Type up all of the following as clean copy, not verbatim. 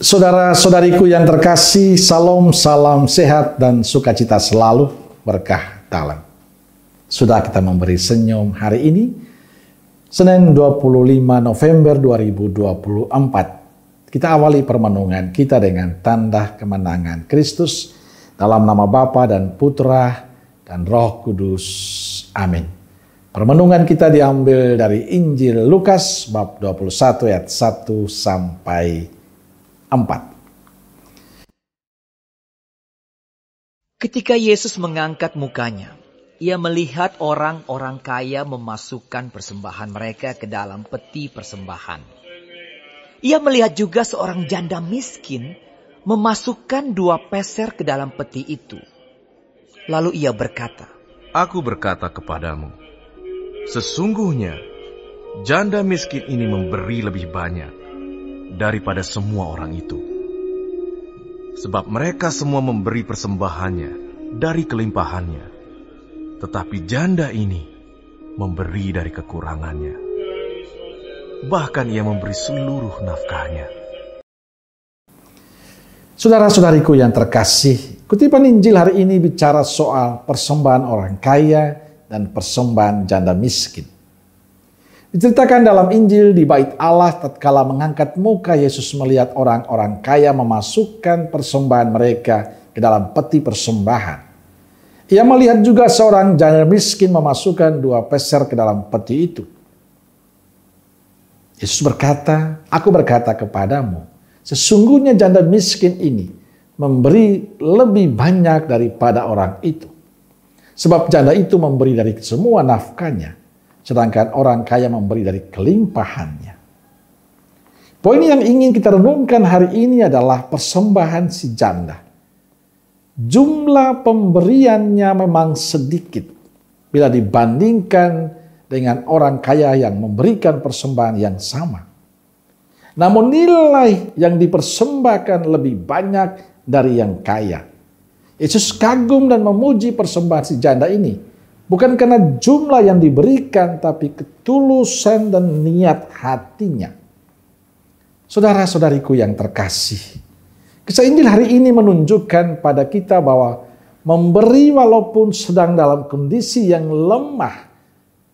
Saudara-saudariku yang terkasih, salam sehat dan sukacita selalu, berkah dalam. Sudah kita memberi senyum hari ini, Senin 25 November 2024. Kita awali permenungan kita dengan tanda kemenangan Kristus dalam nama Bapa dan Putra dan Roh Kudus. Amin. Permenungan kita diambil dari Injil Lukas bab 21 ayat 1 sampai 4. Ketika Yesus mengangkat mukanya, ia melihat orang-orang kaya memasukkan persembahan mereka ke dalam peti persembahan. Ia melihat juga seorang janda miskin memasukkan 2 peser ke dalam peti itu. Lalu ia berkata, "Aku berkata kepadamu, sesungguhnya janda miskin ini memberi lebih banyak daripada semua orang itu. Sebab mereka semua memberi persembahannya dari kelimpahannya, tetapi janda ini memberi dari kekurangannya. Bahkan ia memberi seluruh nafkahnya." Saudara-saudariku yang terkasih, kutipan Injil hari ini bicara soal persembahan orang kaya dan persembahan janda miskin. Diceritakan dalam Injil di bait Allah tatkala mengangkat muka Yesus melihat orang-orang kaya memasukkan persembahan mereka ke dalam peti persembahan. Ia melihat juga seorang janda miskin memasukkan 2 peser ke dalam peti itu. Yesus berkata, "Aku berkata kepadamu, sesungguhnya janda miskin ini memberi lebih banyak daripada orang itu. Sebab janda itu memberi dari semua nafkahnya, sedangkan orang kaya memberi dari kelimpahannya." Poin yang ingin kita renungkan hari ini adalah persembahan si janda. Jumlah pemberiannya memang sedikit bila dibandingkan dengan orang kaya yang memberikan persembahan yang sama. Namun nilai yang dipersembahkan lebih banyak dari yang kaya. Yesus kagum dan memuji persembahan si janda ini. Bukan karena jumlah yang diberikan, tapi ketulusan dan niat hatinya. Saudara-saudariku yang terkasih, kisah Injil hari ini menunjukkan pada kita bahwa memberi walaupun sedang dalam kondisi yang lemah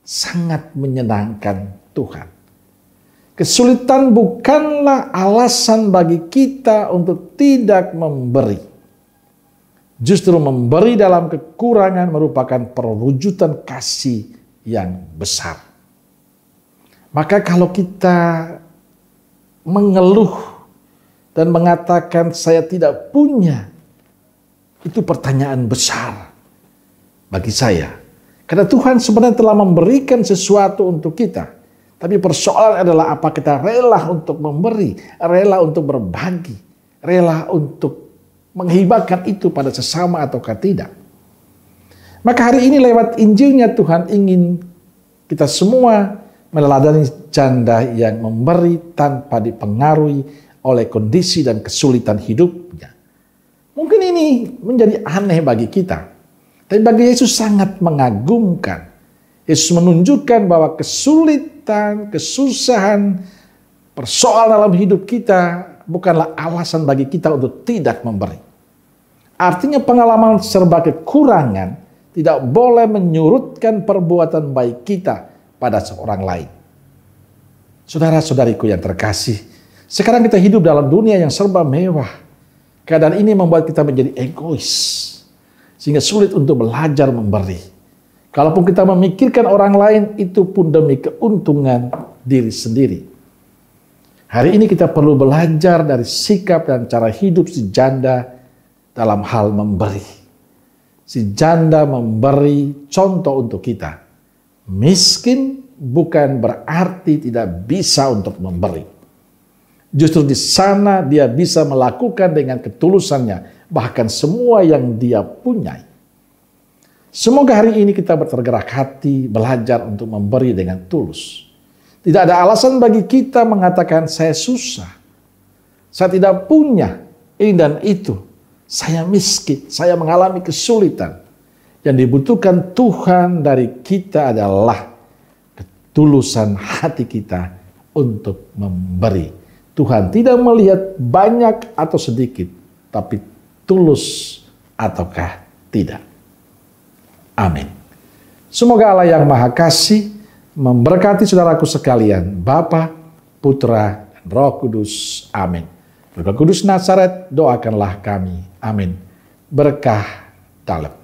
sangat menyenangkan Tuhan. Kesulitan bukanlah alasan bagi kita untuk tidak memberi. Justru memberi dalam kekurangan merupakan perwujudan kasih yang besar. Maka kalau kita mengeluh dan mengatakan saya tidak punya, itu pertanyaan besar bagi saya. Karena Tuhan sebenarnya telah memberikan sesuatu untuk kita. Tapi persoalan adalah apa kita rela untuk memberi, rela untuk berbagi, rela untuk menghibahkan itu pada sesama ataukah tidak. Maka hari ini lewat Injilnya Tuhan ingin kita semua meneladani janda yang memberi tanpa dipengaruhi oleh kondisi dan kesulitan hidupnya. Mungkin ini menjadi aneh bagi kita, tapi bagi Yesus sangat mengagumkan. Yesus menunjukkan bahwa kesulitan, kesusahan, persoalan dalam hidup kita bukanlah alasan bagi kita untuk tidak memberi. Artinya pengalaman serba kekurangan tidak boleh menyurutkan perbuatan baik kita pada seorang lain. Saudara-saudariku yang terkasih, sekarang kita hidup dalam dunia yang serba mewah. Keadaan ini membuat kita menjadi egois, sehingga sulit untuk belajar memberi. Kalaupun kita memikirkan orang lain, itu pun demi keuntungan diri sendiri. Hari ini kita perlu belajar dari sikap dan cara hidup si janda dalam hal memberi. Si janda memberi contoh untuk kita. Miskin bukan berarti tidak bisa untuk memberi. Justru di sana dia bisa melakukan dengan ketulusannya, bahkan semua yang dia punyai. Semoga hari ini kita bertergerak hati belajar untuk memberi dengan tulus. Tidak ada alasan bagi kita mengatakan saya susah, saya tidak punya ini dan itu, saya miskin, saya mengalami kesulitan. Yang dibutuhkan Tuhan dari kita adalah ketulusan hati kita untuk memberi. Tuhan tidak melihat banyak atau sedikit, tapi tulus ataukah tidak. Amin. Semoga Allah yang Maha Kasih memberkati saudaraku sekalian, Bapa, Putra, dan Roh Kudus. Amin. Roh Kudus Nazaret, doakanlah kami. Amin. Berkah dalam